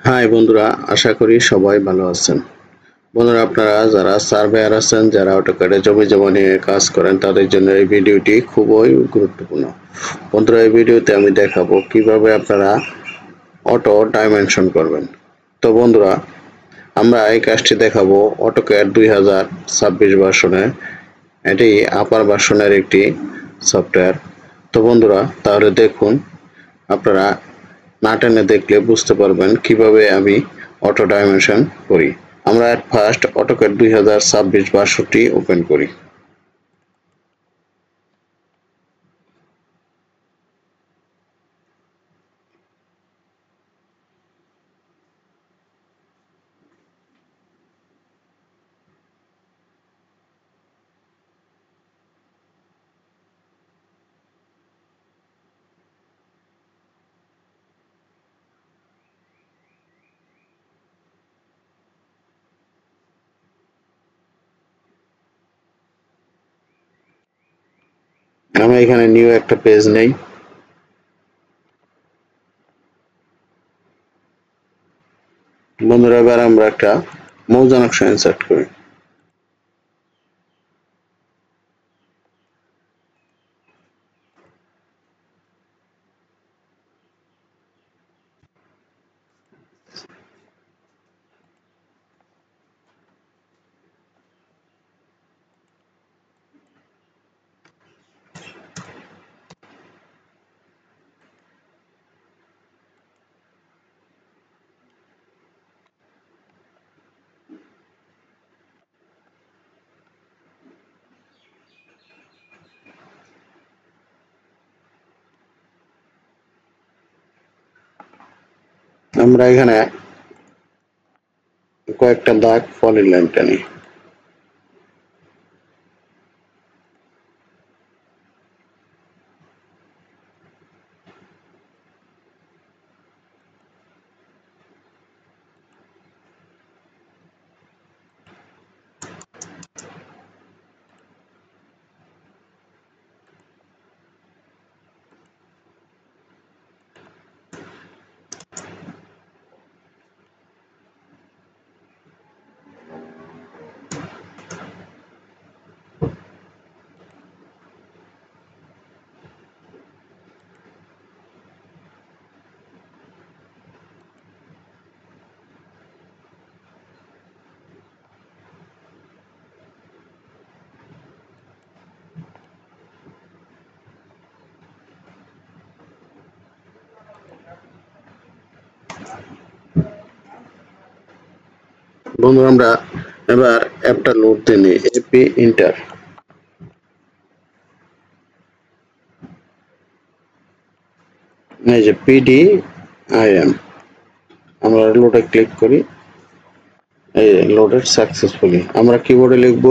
High বন্ধুরা, আশা করি সবাই ভালো আছেন। বন্ধুরা, আপনারা যারা সার্ভেয়ার আছেন, যারা অটোক্যাডে জমি জমা নিয়ে কাজ করেন, তাদের জন্য এই ভিডিওটি খুবই গুরুত্বপূর্ণ। বন্ধুরা, এই ভিডিওতে আমি দেখাবো কিভাবে আপনারা অটো ডাইমেনশন করবেন। তো বন্ধুরা, আমরা এই কাজটি দেখাবো অটোক্যাড 2026 ভার্সনে। এটি আপার ভার্সনের একটি সফটওয়্যার। তো বন্ধুরা, তাহলে দেখুন, আপনারা না টেনে দেখলে বুঝতে পারবেন কিভাবে আমি অটো ডাইমেনশন করি। আমরা এট ফার্স্ট অটোক্যাড 2026 ভার্সনটি ওপেন করি। আমি এখানে নিউ একটা পেজ নেই। বন্ধুরা, এবার আমরা একটা মৌজানকশা ইনসার্ট করি। আমরা এখানে কয়েকটা দাগ পলিলাইন টানি। বন্ধুরা, আমরা এবার অ্যাপটা লোড দিয়ে নিই। এপি ইন্টার, এই যে PDIM, আমরা লোডে ক্লিক করি। এই লোডেড সাকসেসফুলি। আমরা কিবোর্ডে লিখব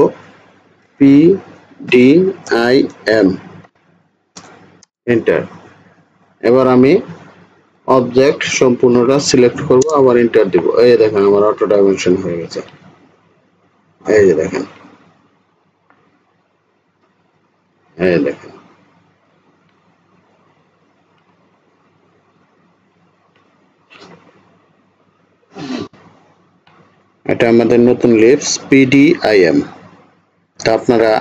PDIM, এন্টার। এবার আমি অবজেক্ট সম্পূর্ণটা সিলেক্ট করব, আবার এন্টার দিব। এই দেখেন, আমার অটো ডাইমেনশন হয়ে গেছে। এই যে দেখেন, এই দেখেন। এটা আমাদের নতুন লিপস PDIM। তা আপনারা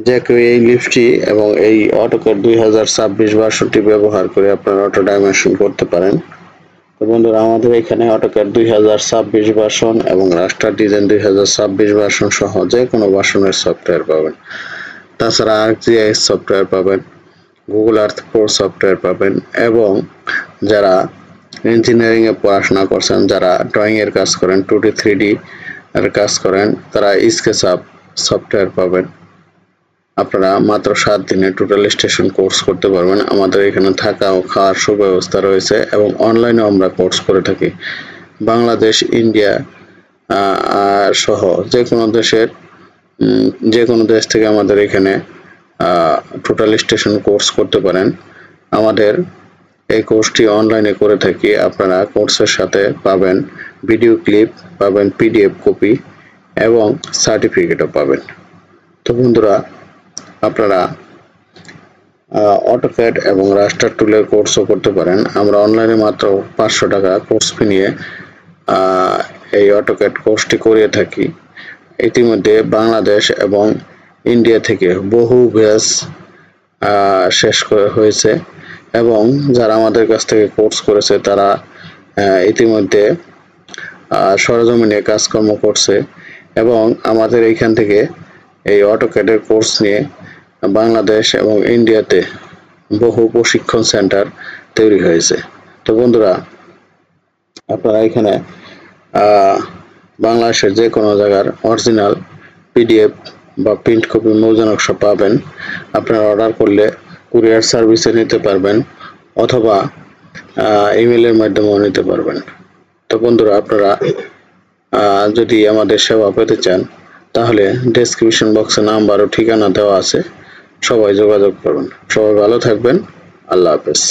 যে কেউ এই লিপসটি এবং এই অটোক্যাড 2026 ভার্সনটি ব্যবহার করে আপনারা অটো ডাইমেনশন করতে পারেন। তো বন্ধুরা, আমাদের এখানে অটোক্যাড 2026 ভার্সন এবং রাস্টার ডিজাইন 2026 ভার্সন সহ যে কোনো ভার্সনের সফটওয়্যার পাবেন। তাছাড়া ArcGIS সফটওয়্যার পাবেন, গুগল আর্থ প্রো সফটওয়্যার পাবেন, এবং যারা ইঞ্জিনিয়ারিং এ পড়াশোনা করছেন, যারা ড্রয়িং এর কাজ করেন, 2D 3D এর কাজ করেন, তারা স্কেচআপ সফটওয়্যার পাবেন। আপনারা মাত্র 7 দিনে টোটাল স্টেশন কোর্স করতে পারবেন। আমাদের এখানে থাকা ও খাওয়ার সুব্যবস্থা রয়েছে এবং অনলাইনেও আমরা কোর্স করে থাকি। বাংলাদেশ, ইন্ডিয়া সহ যে কোনো দেশের যে কোনো দেশ থেকে আমাদের এখানে টোটাল স্টেশন কোর্স করতে পারেন। আমাদের এই কোর্সটি অনলাইনে করে থাকি। আপনারা কোর্সের সাথে পাবেন ভিডিও ক্লিপ, পাবেন PDF কপি এবং সার্টিফিকেটও পাবেন। তো বন্ধুরা, আপনারা অটোক্যাড এবং রাস্টার টুলের কোর্সও করতে পারেন। আমরা অনলাইনে মাত্র 500 টাকা কোর্স ফি নিয়ে এই অটোক্যাড কোর্সটি করিয়ে থাকি। ইতিমধ্যে বাংলাদেশ এবং ইন্ডিয়া থেকে বহু ব্যাচ শেষ হয়েছে এবং যারা আমাদের কাছ থেকে কোর্স করেছে তারা ইতিমধ্যে সরজমিনে কাজকর্ম করছে এবং আমাদের এইখান থেকে এই অটোক্যাডের কোর্স নিয়ে বাংলাদেশ এবং ইন্ডিয়াতে বহু প্রশিক্ষণ সেন্টার তৈরি হয়েছে। তো বন্ধুরা, আপনারা এখানে বাংলাদেশের যে কোনো জায়গার অরিজিনাল পিডিএফ বা প্রিন্ট কপি মৌজা নকশা পাবেন। আপনারা অর্ডার করলে কুরিয়ার সার্ভিসে নিতে পারবেন অথবা ইমেলের মাধ্যমেও নিতে পারবেন। তো বন্ধুরা, আপনারা যদি আমাদের সেবা পেতে চান তাহলে ডেসক্রিপশন বক্সে নাম্বার ও ঠিকানা দেওয়া আছে, সবাই যোগাযোগ করুন। সবাই ভালো থাকবেন। আল্লাহ হাফেজ।